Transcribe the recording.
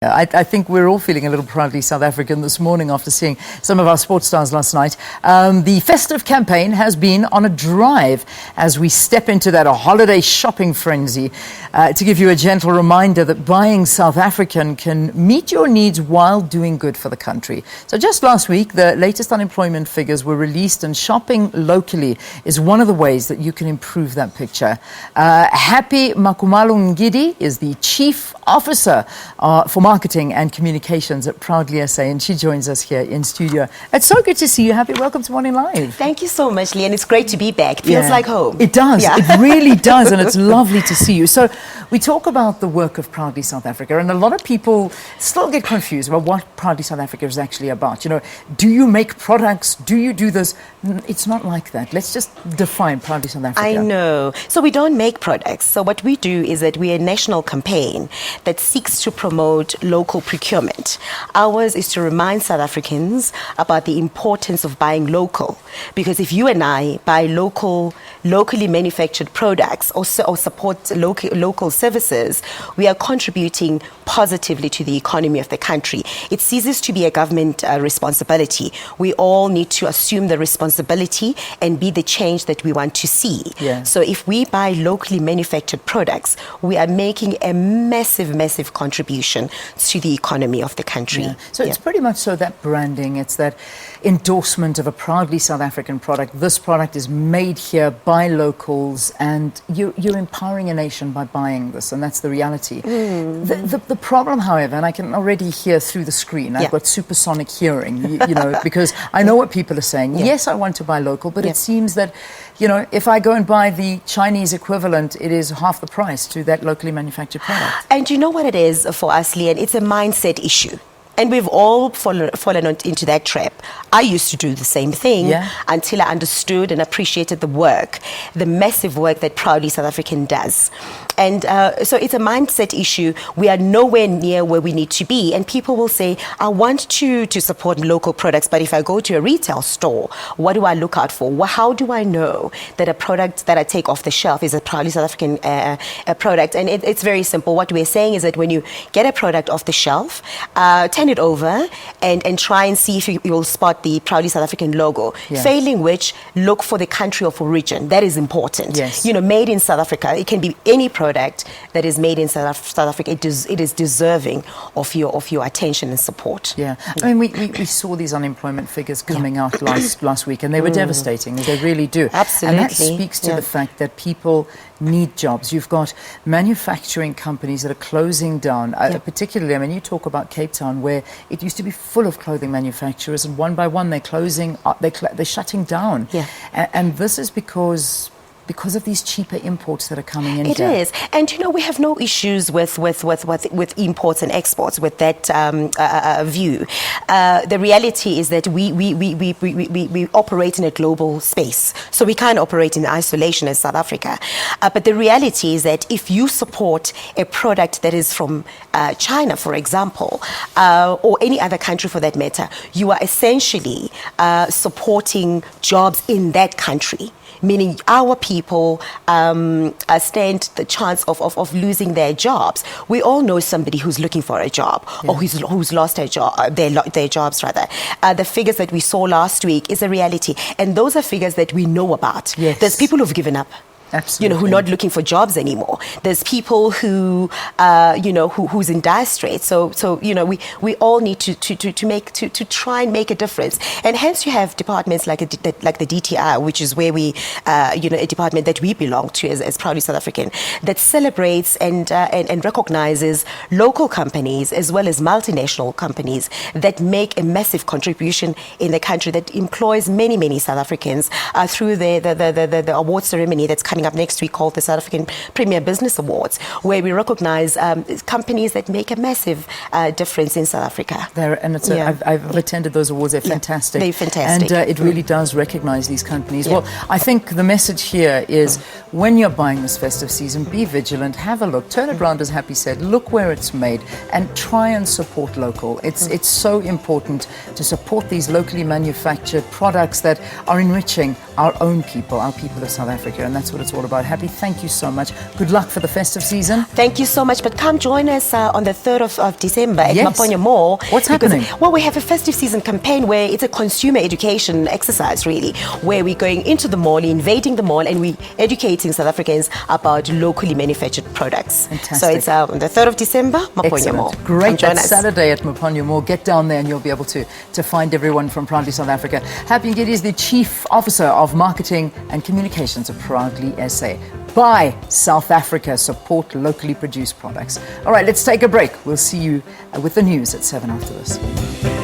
I think we're all feeling a little proudly South African this morning after seeing some of our sports stars last night. The festive campaign has been on a drive as we step into that holiday shopping frenzy. To give you a gentle reminder that buying South African can meet your needs while doing good for the country. So just last week, the latest unemployment figures were released, and shopping locally is one of the ways that you can improve that picture. Happy Makhumalo Ngidi is the Chief Officer for Marketing and Communications at Proudly SA, and she joins us here in studio. It's so good to see you. Happy, welcome to Morning Live. Thank you so much, Lee, and it's great to be back. It feels like home. It does. Yeah. It really does, and it's lovely to see you. So we talk about the work of Proudly South Africa, and a lot of people still get confused about what Proudly South Africa is actually about. You know, do you make products? Do you do this? It's not like that. Let's just define Proudly South Africa. I know. So we don't make products. So what we do is that we're a national campaign that seeks to promote local procurement. Ours is to remind South Africans about the importance of buying local, because if you and I buy locally manufactured products or support local services, we are contributing positively to the economy of the country. It ceases to be a government responsibility. We all need to assume the responsibility and be the change that we want to see. Yeah. So if we buy locally manufactured products, we are making a massive contribution to the economy of the country. Yeah. So it's pretty much so that branding, it's that endorsement of a proudly South African product. This product is made here by locals, and you're empowering a nation by buying this, and that's the reality. The problem, however, and I can already hear through the screen, I've got supersonic hearing, you know, because I know what people are saying. Yes, I want to buy local, but it seems that, you know, if I go and buy the Chinese equivalent, it is half the price to that locally manufactured product. And you know what it is for us, Leanne? It's a mindset issue. And we've all fallen into that trap. I used to do the same thing until I understood and appreciated the massive work that Proudly South African does. And so it's a mindset issue. We are nowhere near where we need to be. And people will say, I want to support local products, but if I go to a retail store, what do I look out for? Well, how do I know that a product that I take off the shelf is a Proudly South African product? And it's very simple. What we're saying is that when you get a product off the shelf, turn it over and try and see if you'll spot the Proudly South African logo. Failing which, look for the country of origin. That is important. Yes. You know, made in South Africa. It can be any product that is made in South Africa. It is deserving of your attention and support. Yeah. I mean, we saw these unemployment figures coming out last week, and they were devastating. They really do. Absolutely. And that speaks to the fact that people need jobs. You've got manufacturing companies that are closing down, particularly, I mean, you talk about Cape Town, where it used to be full of clothing manufacturers, and one by one they're closing, they're shutting down. And this is because of these cheaper imports that are coming in. It is. And you know, we have no issues with imports and exports with that view. The reality is that we operate in a global space, so we can't operate in isolation as South Africa. But the reality is that if you support a product that is from China, for example, or any other country for that matter, you are essentially supporting jobs in that country, meaning our people stand the chance of losing their jobs. We all know somebody who's looking for a job or who's lost their jobs rather. The figures that we saw last week is a reality, and those are figures that we know about. There's people who've given up. Absolutely. You know, who are not looking for jobs anymore. There's people who, who's in dire straits. So you know, we all need to try and make a difference. And hence you have departments like the DTI, which is where we, a department that we belong to as Proudly South African, that celebrates and recognizes local companies as well as multinational companies that make a massive contribution in the country, that employs many South Africans through the award ceremony that's coming up next week, called the South African Premier Business Awards, where we recognize companies that make a massive difference in South Africa. I've attended those awards. They're fantastic. They're fantastic. And it really does recognize these companies. Well, I think the message here is, when you're buying this festive season, be vigilant, have a look, turn it around, as Happy said, look where it's made, and try and support local. It's so important to support these locally manufactured products that are enriching our own people, our people of South Africa, and that's what it's it's all about. Happy, thank you so much. Good luck for the festive season. Thank you so much. But come join us on the 3rd of December at Yes. Makhumalo Mall. What's happening? Well, we have a festive season campaign where it's a consumer education exercise, really, where we're going into the mall, invading the mall, and we're educating South Africans about locally manufactured products. Fantastic. So it's on the 3rd of December, Makhumalo Mall. Excellent. Great. Come join That's us. Saturday at Makhumalo Mall. Get down there and you'll be able to find everyone from Proudly South Africa. Happy Ngidi is the Chief Officer of Marketing and Communications of Proudly SA. Buy South Africa. Support locally produced products. All right, let's take a break. We'll see you with the news at 7 after this.